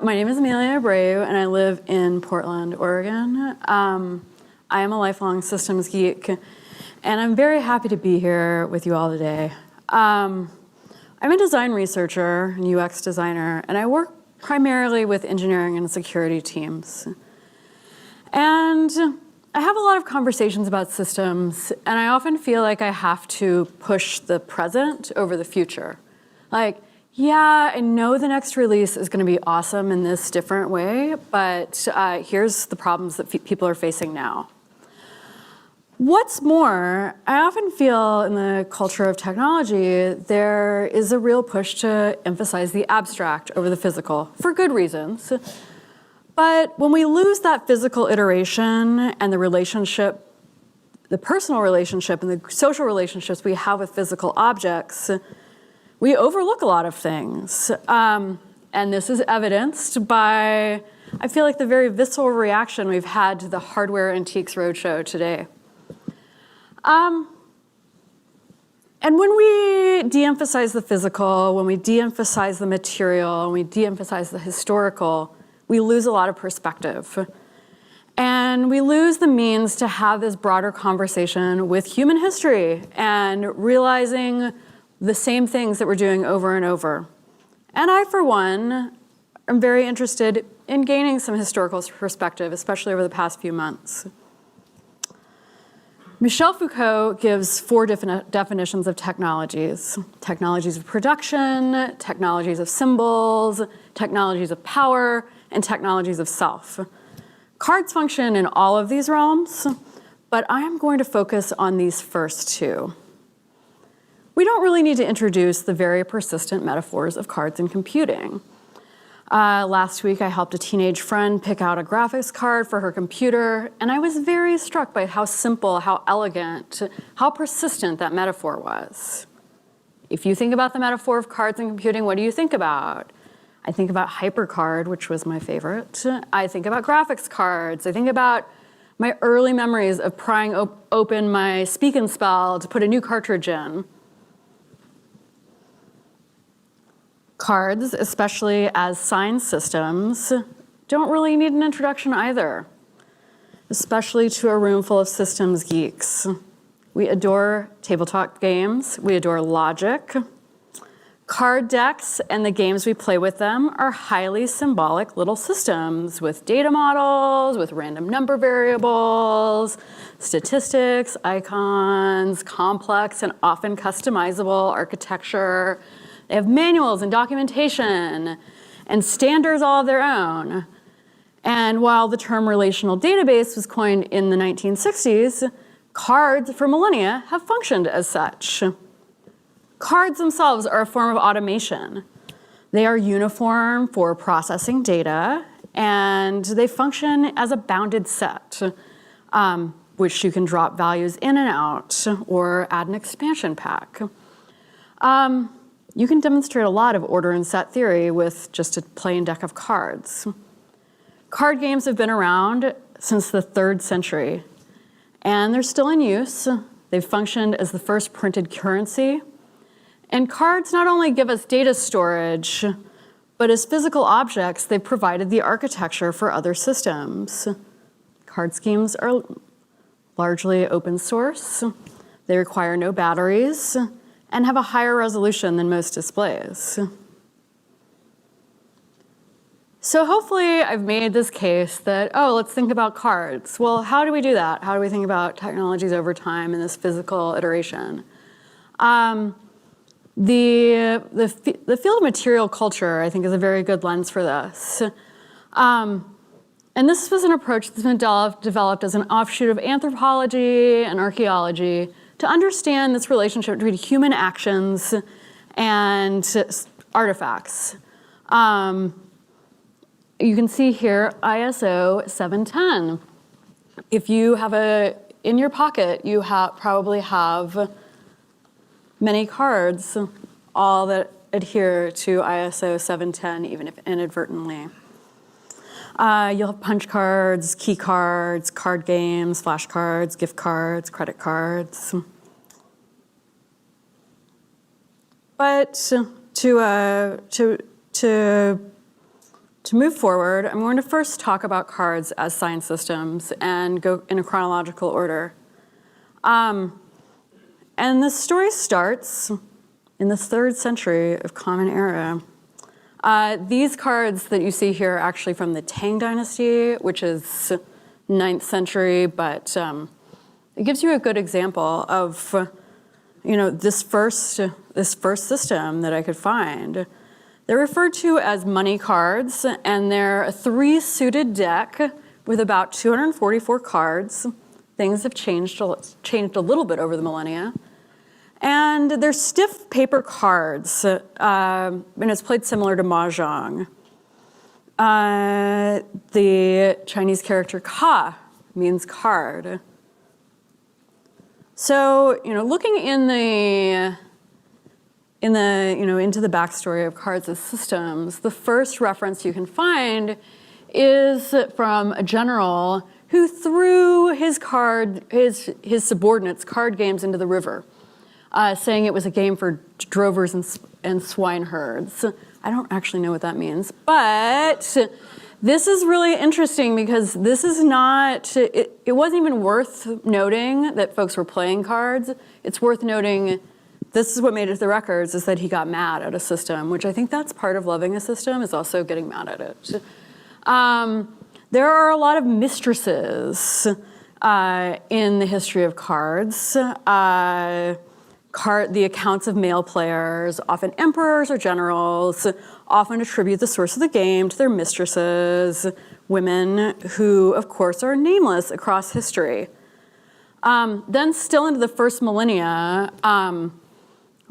My name is Amelia Abreu, and I live in Portland, Oregon. I am a lifelong systems geek, and I'm very happy to be here with you all today. I'm a design researcher and UX designer, and I work primarily with engineering and security teams. And I have a lot of conversations about systems, and I often feel like I have to push the present over the future. Like, yeah, I know the next release is going to be awesome in this different way, but here's the problems that people are facing now. What's more, I often feel in the culture of technology, there is a real push to emphasize the abstract over the physical, for good reasons. But when we lose that physical iteration and the relationship, the personal relationship and the social relationships we have with physical objects, we overlook a lot of things. And this is evidenced by, I feel like, the very visceral reaction we've had to the Hardware Antiques Roadshow today. And when we de-emphasize the physical, when we de-emphasize the material, when we de-emphasize the historical, we lose a lot of perspective. And we lose the means to have this broader conversation with human history and realizing the same things that we're doing over and over. And I, for one, am very interested in gaining some historical perspective, especially over the past few months. Michel Foucault gives 4 definitions of technologies. Technologies of production, technologies of symbols, technologies of power, and technologies of self. Cards function in all of these realms, but I am going to focus on these first 2. We don't really need to introduce the very persistent metaphors of cards in computing. Last week, I helped a teenage friend pick out a graphics card for her computer, and I was very struck by how simple, how elegant, how persistent that metaphor was. If you think about the metaphor of cards in computing, what do you think about? I think about HyperCard, which was my favorite. I think about graphics cards. I think about my early memories of prying open my Speak and Spell to put a new cartridge in. Cards, especially as sign systems, don't really need an introduction either, especially to a room full of systems geeks. We adore tabletop games. We adore logic. Card decks and the games we play with them are highly symbolic little systems with data models, with random number variables, statistics, icons, complex and often customizable architecture. They have manuals and documentation and standards all of their own. And while the term relational database was coined in the 1960s, cards for millennia have functioned as such. Cards themselves are a form of automation. They are uniform for processing data, and they function as a bounded set, which you can drop values in and out or add an expansion pack. You can demonstrate a lot of order and set theory with just a plain deck of cards. Card games have been around since the 3rd century, and they're still in use. They've functioned as the first printed currency. And cards not only give us data storage, but as physical objects, they've provided the architecture for other systems. Card schemes are largely open source. They require no batteries and have a higher resolution than most displays. So hopefully I've made this case that, oh, let's think about cards. Well, how do we do that? How do we think about technologies over time in this physical iteration? The field of material culture, I think, is a very good lens for this. And this was an approach that's been developed as an offshoot of anthropology and archaeology to understand this relationship between human actions and artifacts. You can see here ISO 710. If you have in your pocket, you probably have many cards, all that adhere to ISO 710, even if inadvertently. You'll have punch cards, key cards, card games, flashcards, gift cards, credit cards. But to To move forward, I'm going to first talk about cards as science systems and go in a chronological order. And the story starts in the 3rd century of Common Era. These cards that you see here are actually from the Tang Dynasty, which is 9th century, but it gives you a good example of this first system that I could find. They're referred to as money cards, and they're a 3-suited deck with about 244 cards. Things have changed a little bit over the millennia. And they're stiff paper cards, and it's played similar to mahjong. The Chinese character ka means card. So, looking into the backstory of cards as systems, the first reference you can find is from a general who threw his subordinates' card games into the river, saying it was a game for drovers and swineherds. I don't actually know what that means, but this is really interesting because this is not, it wasn't even worth noting that folks were playing cards. It's worth noting, this is what made it to the records, is that he got mad at a system, which I think that's part of loving a system, is also getting mad at it. There are a lot of mistresses in the history of cards. The accounts of male players, often emperors or generals, often attribute the source of the game to their mistresses, women who, of course, are nameless across history. Then still into the first millennia,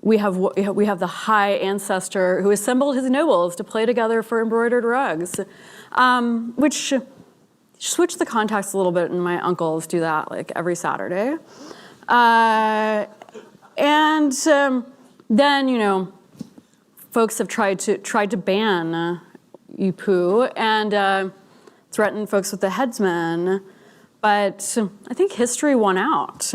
we have the high ancestor who assembled his nobles to play together for embroidered rugs, which switch the context a little bit, and my uncles do that like every Saturday. Then, folks have tried to ban Ipu and threatened folks with the headsman, but I think history won out.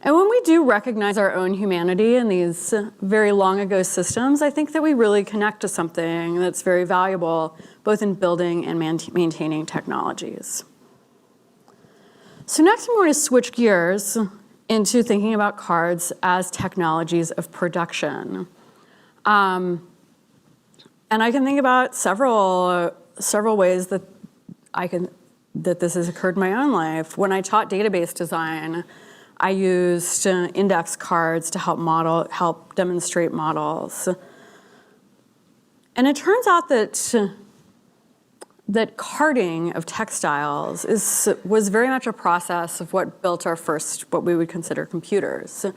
And when we do recognize our own humanity in these very long ago systems, I think that we really connect to something that's very valuable, both in building and maintaining technologies. So next I'm going to switch gears into thinking about cards as technologies of production. And I can think about several ways that this has occurred in my own life. When I taught database design, I used index cards to help demonstrate models. And it turns out that carding of textiles was very much a process of what built our first, what we would consider computers.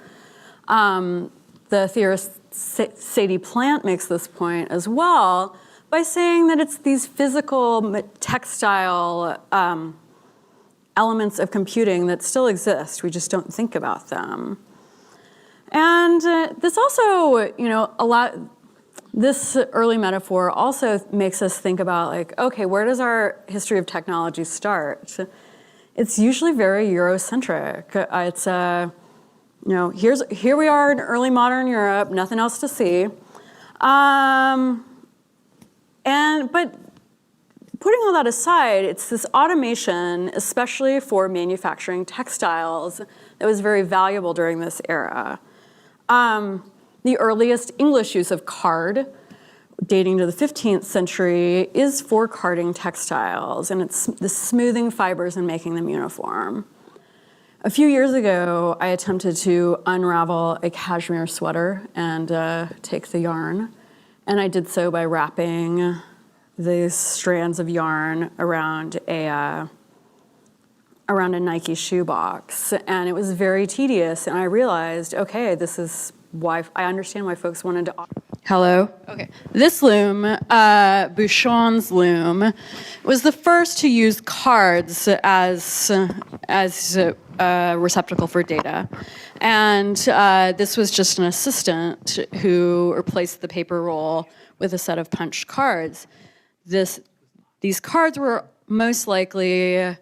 The theorist Sadie Plant makes this point as well by saying that it's these physical textile elements of computing that still exist. We just don't think about them. And this also, this early metaphor also makes us think about like, okay, where does our history of technology start? It's usually very Eurocentric. It's, here we are in early modern Europe, nothing else to see. But putting all that aside, it's this automation, especially for manufacturing textiles, that was very valuable during this era. The earliest English use of card, dating to the 15th century, is for carding textiles, and it's the smoothing fibers and making them uniform. A few years ago, I attempted to unravel a cashmere sweater and take the yarn, and I did so by wrapping these strands of yarn around a Nike shoebox, and it was very tedious. And I realized, okay, this is why I understand why folks wanted to. Hello. Okay. This loom, Bouchon's loom, was the first to use cards as a receptacle for data, and this was just an assistant who replaced the paper roll with a set of punched cards. These cards were most likely,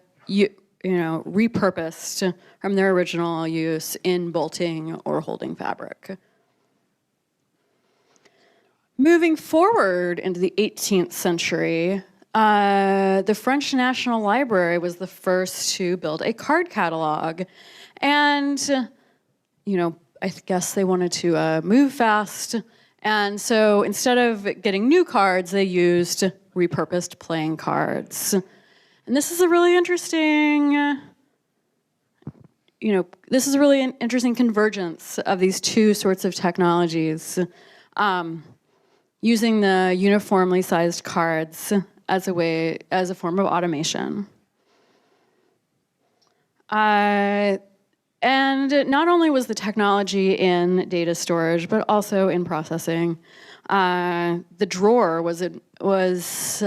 repurposed from their original use in bolting or holding fabric. Moving forward into the 18th century, the French National Library was the first to build a card catalog. And, you know, I guess they wanted to move fast. And so instead of getting new cards, they used repurposed playing cards. And this is a really interesting, this is a really interesting convergence of these two sorts of technologies. Using the uniformly sized cards as a form of automation. And not only was the technology in data storage, but also in processing. The drawer was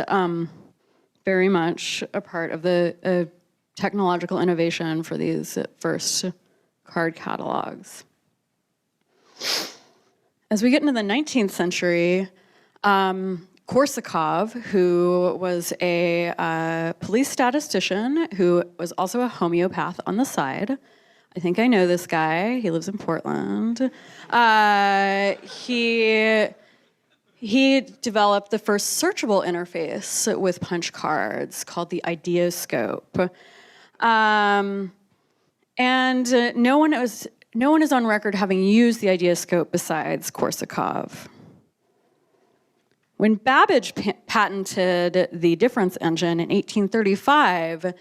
very much a part of the technological innovation for these first card catalogs. As we get into the 19th century, KORSAKOV, who was a police statistician who was also a homeopath on the side. I think I know this guy. He lives in Portland. He developed the first searchable interface with punch cards called the IDEOSCOPE. And no one is on record having used the IDEOSCOPE besides KORSAKOV. When Babbage patented the difference engine in 1835,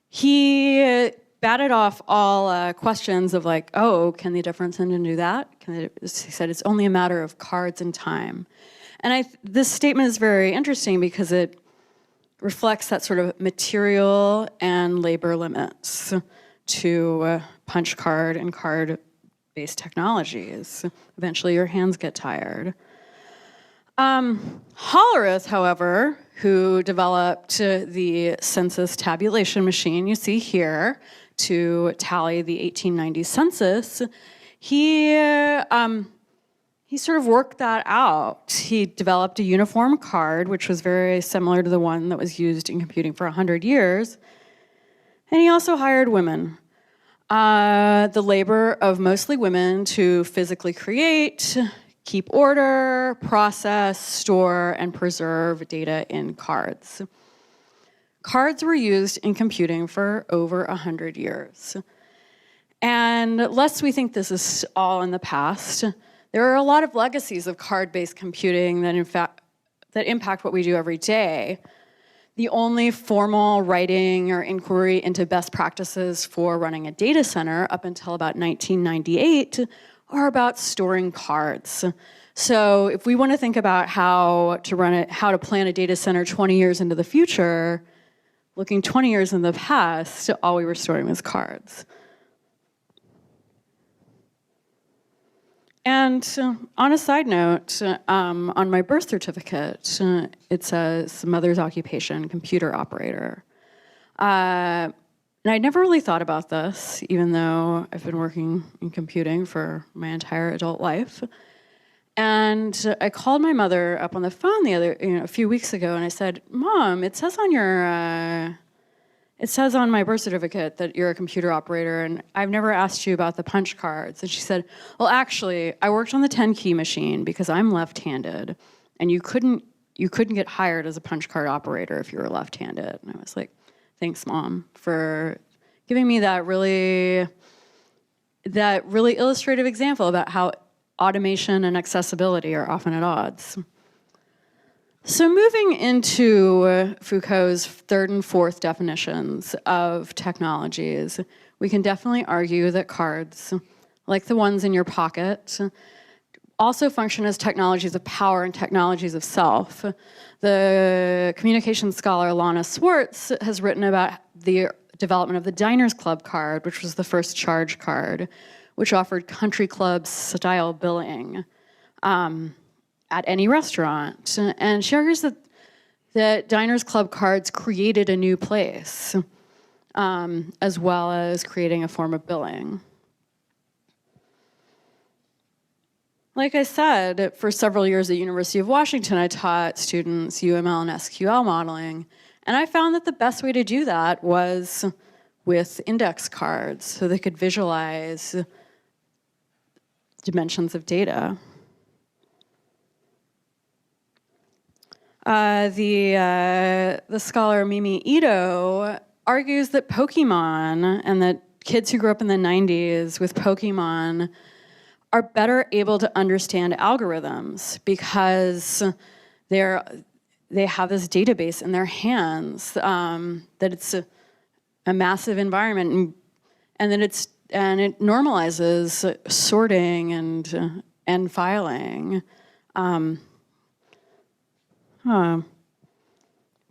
he batted off all questions of like, oh, can the difference engine do that? He said it's only a matter of cards and time. And this statement is very interesting because it reflects that sort of material and labor limits to punch card and card-based technologies. Eventually your hands get tired. HOLLERITH, however, who developed the census tabulation machine you see here to tally the 1890 census, he sort of worked that out. He developed a uniform card, which was very similar to the one that was used in computing for 100 years. And he also hired women. The labor of mostly women to physically create, keep order, process, store, and preserve data in cards. Cards were used in computing for over 100 years. And lest we think this is all in the past, there are a lot of legacies of card-based computing that impact what we do every day. The only formal writing or inquiry into best practices for running a data center up until about 1998 are about storing cards. So if we want to think about how to plan a data center 20 years into the future, looking 20 years in the past, all we were storing was cards. And on a side note, on my birth certificate, it says mother's occupation, computer operator. And I never really thought about this, even though I've been working in computing for my entire adult life. And I called my mother up on the phone a few weeks ago, and I said, "Mom, it says on my birth certificate that you're a computer operator, and I've never asked you about the punch cards." And she said, "Well, actually, I worked on the 10-key machine because I'm left-handed, and you couldn't get hired as a punch card operator if you were left-handed." And I was like, "Thanks, Mom, for giving me that really illustrative example about how automation and accessibility are often at odds." So moving into Foucault's third and fourth definitions of technologies, we can definitely argue that cards, like the ones in your pocket, also function as technologies of power and technologies of self. The communications scholar Lana Swartz has written about the development of the Diners Club card, which was the first charge card, which offered country club style billing at any restaurant. And she argues that Diners Club cards created a new place, as well as creating a form of billing. Like I said, for several years at University of Washington, I taught students UML and SQL modeling, and I found that the best way to do that was with index cards, so they could visualize dimensions of data. The scholar Mimi Ito argues that Pokemon and that kids who grew up in the 90s with Pokemon are better able to understand algorithms because they have this database in their hands, that it's a massive environment, and that it normalizes sorting and filing.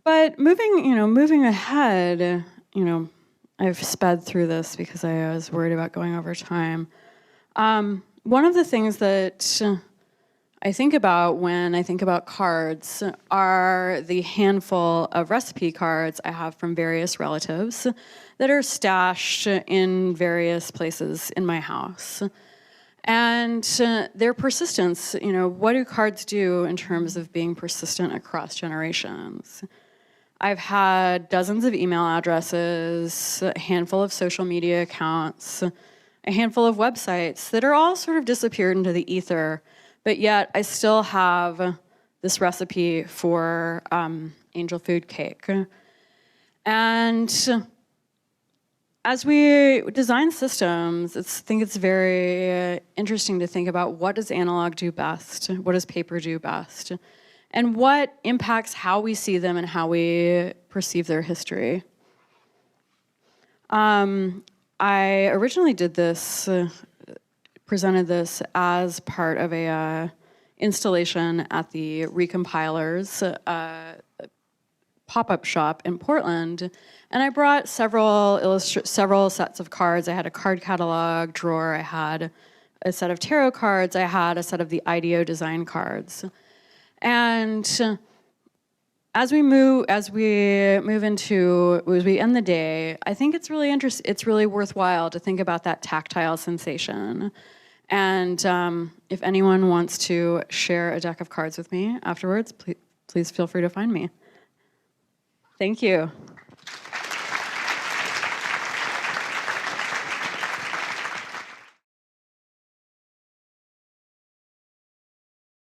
But moving ahead, I've sped through this because I was worried about going over time. One of the things that I think about when I think about cards are the handful of recipe cards I have from various relatives that are stashed in various places in my house. And their persistence, what do cards do in terms of being persistent across generations? I've had dozens of email addresses, a handful of social media accounts, a handful of websites that are all sort of disappeared into the ether, but yet I still have this recipe for angel food cake. And as we design systems, I think it's very interesting to think about what does analog do best, what does paper do best, and what impacts how we see them and how we perceive their history. I originally did this, presented this as part of a installation at the Recompilers pop-up shop in Portland, and I brought several sets of cards. I had a card catalog drawer, I had a set of tarot cards, I had a set of the IDEO design cards. And as we end the day, I think it's really worthwhile to think about that tactile sensation. And if anyone wants to share a deck of cards with me afterwards, please feel free to find me. Thank you.